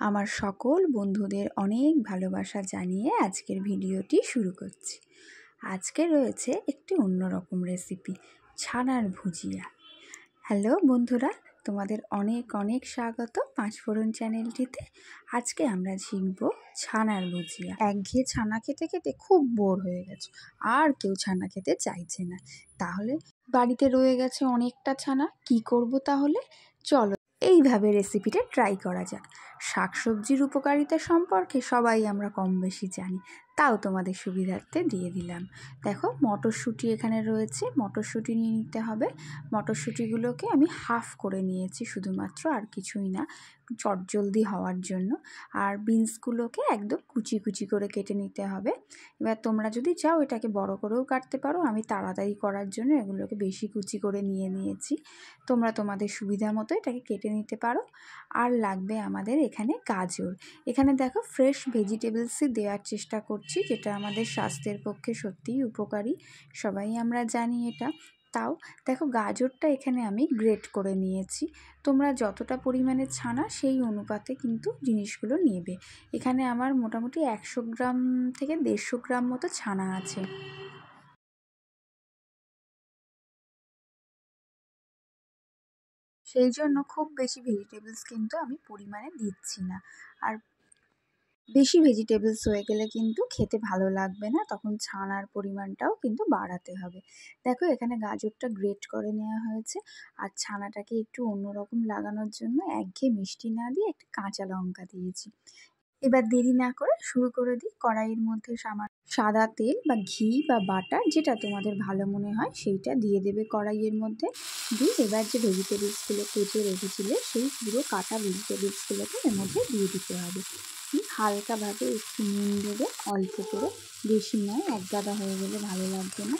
আমার সকল বন্ধুদের অনেক ভালোবাসা জানিয়ে আজকের ভিডিওটি শুরু করছি। আজকে রয়েছে একটি অন্যরকম রেসিপি, ছানার ভুজিয়া। হ্যালো বন্ধুরা, তোমাদের অনেক অনেক স্বাগত পাঁচফোড়ন চ্যানেলটিতে। আজকে আমরা শিখব ছানার ভুজিয়া। একঘেয়ে ছানা খেতে খেতে খুব বোর হয়ে গেছে, আর কেউ ছানা খেতে চাইছে না। তাহলে বাড়িতে রয়ে গেছে অনেকটা ছানা, কি করব তাহলে? চলো এইভাবে রেসিপিটা ট্রাই করা যাক। শাকসবজির উপকারিতা সম্পর্কে সবাই আমরা কম বেশি জানি, তাও তোমাদের সুবিধার্থে দিয়ে দিলাম। দেখো, মটরশুঁটি এখানে রয়েছে, মটরশুঁটি নিয়ে নিতে হবে। মটরশুঁটিগুলোকে আমি হাফ করে নিয়েছি শুধুমাত্র, আর কিছুই না, চটজলদি হওয়ার জন্য। আর বিনসগুলোকে একদম কুচি কুচি করে কেটে নিতে হবে। এবার তোমরা যদি চাও এটাকে বড় করেও কাটতে পারো, আমি তাড়াতাড়ি করার জন্য এগুলোকে বেশি কুচি করে নিয়েছি। তোমরা তোমাদের সুবিধা মতো এটাকে কেটে নিতে পারো। আর লাগবে আমাদের এখানে গাজর। এখানে দেখো ফ্রেশ ভেজিটেবলসই দেওয়ার চেষ্টা করছি, যেটা আমাদের স্বাস্থ্যের পক্ষে সত্যিই উপকারী, সবাই আমরা জানি এটা। তাও দেখো, গাজরটা এখানে আমি গ্রেট করে নিয়েছি। তোমরা যতটা পরিমাণে ছানা সেই অনুপাতে কিন্তু জিনিসগুলো নেবে। এখানে আমার মোটামুটি 100 গ্রাম থেকে 150 গ্রাম মতো ছানা আছে। সেই জন্য খুব বেশি ভেজিটেবলস কিন্তু আমি পরিমাণে দিচ্ছি না। আর বেশি ভেজিটেবলস হয়ে গেলে কিন্তু খেতে ভালো লাগবে না, তখন ছানার পরিমাণটাও কিন্তু বাড়াতে হবে। দেখো, এখানে গাজরটা গ্রেট করে নেওয়া হয়েছে। আর ছানাটাকে একটু অন্যরকম লাগানোর জন্য একঘেয়ে মিষ্টি না দিয়ে একটা কাঁচা লঙ্কা দিয়েছি। এবার দেরি না করে শুরু করে দিই। কড়াইয়ের মধ্যে সাদা তেল বা ঘি বা বাটার, যেটা তোমাদের ভালো মনে হয় সেইটা দিয়ে দেবে কড়াইয়ের মধ্যে। দিয়ে এবার যে ভেজিটেবলসগুলো কেটে রেখেছিলে সেই পুরো কাটা ভেজিটেবলসগুলোকে এর মধ্যে দিয়ে দিতে হবে। হালকাভাবে একটু নুন দেবে, অল্প করে, বেশি নয়, একগাদা হয়ে গেলে ভালো লাগবে না।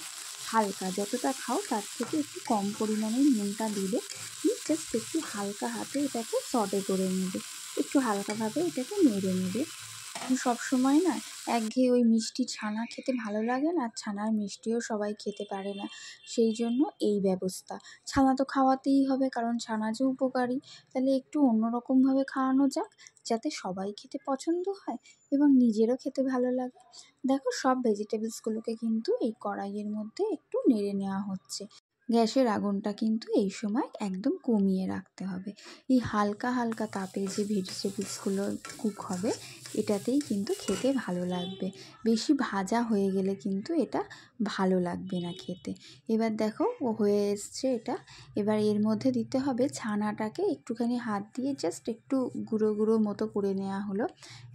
হালকা যতটা খাও তার থেকে একটু কম পরিমাণে নুনটা দেবে। জাস্ট একটু হালকা হাতে এটাকে সটে করে নেবে, একটু হালকাভাবে এটাকে নেড়ে নেবে। সবসময় না একঘেয়ে ওই মিষ্টি ছানা খেতে ভালো লাগে না, ছানার মিষ্টিও সবাই খেতে পারে না। সেই জন্য এই ব্যবস্থা। ছানা তো খাওয়াতেই হবে, কারণ ছানা যে উপকারী, তাহলে একটু অন্যরকমভাবে খাওয়ানো যাক, যাতে সবাই খেতে পছন্দ হয় এবং নিজেরও খেতে ভালো লাগে। দেখো, সব ভেজিটেবলসগুলোকে কিন্তু এই কড়াইয়ের মধ্যে একটু নেড়ে নেওয়া হচ্ছে। গ্যাসের আগুনটা কিন্তু এই সময় একদম কমিয়ে রাখতে হবে। এই হালকা হালকা তাপে যে ভেজিটেবলসগুলো কুক হবে, এটাতেই কিন্তু খেতে ভালো লাগবে। বেশি ভাজা হয়ে গেলে কিন্তু এটা ভালো লাগবে না খেতে। এবার দেখো, ও হয়ে এসছে এটা। এবার এর মধ্যে দিতে হবে ছানাটাকে একটুখানি হাত দিয়ে জাস্ট একটু গুঁড়ো গুঁড়ো মতো করে নেওয়া হলো,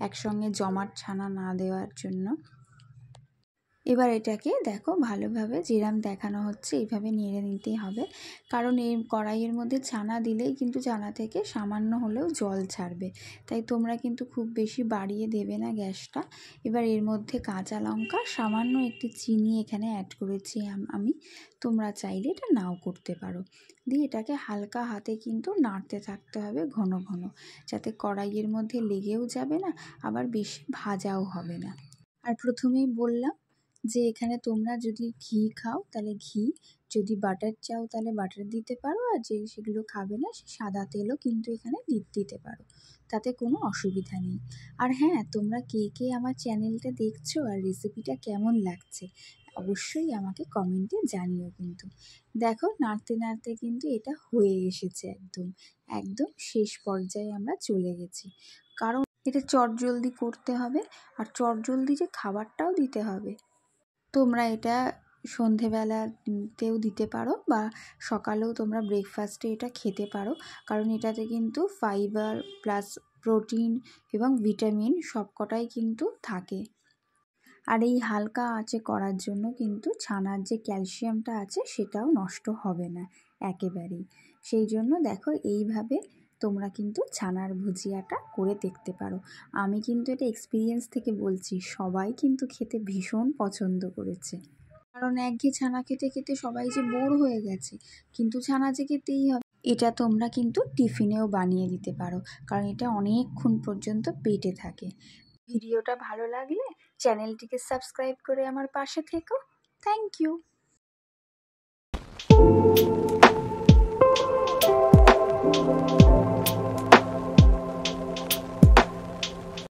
একসঙ্গে জমাট ছানা না দেওয়ার জন্য। এবার এটাকে দেখো ভালোভাবে যেরকম দেখানো হচ্ছে এইভাবে নেড়ে নিতে হবে, কারণ এই কড়াইয়ের মধ্যে ছানা দিলেই কিন্তু ছানা থেকে সামান্য হলেও জল ছাড়বে, তাই তোমরা কিন্তু খুব বেশি বাড়িয়ে দেবে না গ্যাসটা। এবার এর মধ্যে কাঁচা লঙ্কা, সামান্য একটু চিনি এখানে অ্যাড করেছি আমি, তোমরা চাইলে এটা নাও করতে পারো। দিয়ে এটাকে হালকা হাতে কিন্তু নাড়তে থাকতে হবে ঘন ঘন, যাতে কড়াইয়ের মধ্যে লেগেও যাবে না, আবার বেশি ভাজাও হবে না। আর প্রথমেই বললাম যে এখানে তোমরা যদি ঘি খাও তাহলে ঘি, যদি বাটার চাও তাহলে বাটার দিতে পারো, আর যে সেগুলো খাবে না সে সাদা তেলও কিন্তু এখানে দিতে পারো, তাতে কোনো অসুবিধা নেই। আর হ্যাঁ, তোমরা কে কে আমার চ্যানেলটা দেখছো আর রেসিপিটা কেমন লাগছে অবশ্যই আমাকে কমেন্টে জানিও কিন্তু। দেখো, নাড়তে নাড়তে কিন্তু এটা হয়ে এসেছে, একদম একদম শেষ পর্যায়ে আমরা চলে গেছি, কারণ এটা চটজলদি করতে হবে, আর চটজলদি যে খাবারটাও দিতে হবে। তোমরা এটা সন্ধেবেলাতেও দিতে পারো বা সকালেও তোমরা ব্রেকফাস্টে এটা খেতে পারো, কারণ এটাতে কিন্তু ফাইবার প্লাস প্রোটিন এবং ভিটামিন সবকটাই কিন্তু থাকে। আর এই হালকা আঁচে করার জন্য কিন্তু ছানার যে ক্যালসিয়ামটা আছে সেটাও নষ্ট হবে না একেবারেই। সেই জন্য দেখো, এইভাবে তোমরা কিন্তু ছানার ভুজিয়াটা করে দেখতে পারো। আমি কিন্তু এটা এক্সপিরিয়েন্স থেকে বলছি, সবাই কিন্তু খেতে ভীষণ পছন্দ করেছে, কারণ একঘেয়ে ছানা খেতে খেতে সবাই যে বোর হয়ে গেছে, কিন্তু ছানা যে খেতেই হবে। এটা তোমরা কিন্তু টিফিনেও বানিয়ে দিতে পারো, কারণ এটা অনেকক্ষণ পর্যন্ত পেটে থাকে। ভিডিওটা ভালো লাগলে চ্যানেলটিকে সাবস্ক্রাইব করে আমার পাশে থেকো। Thank you.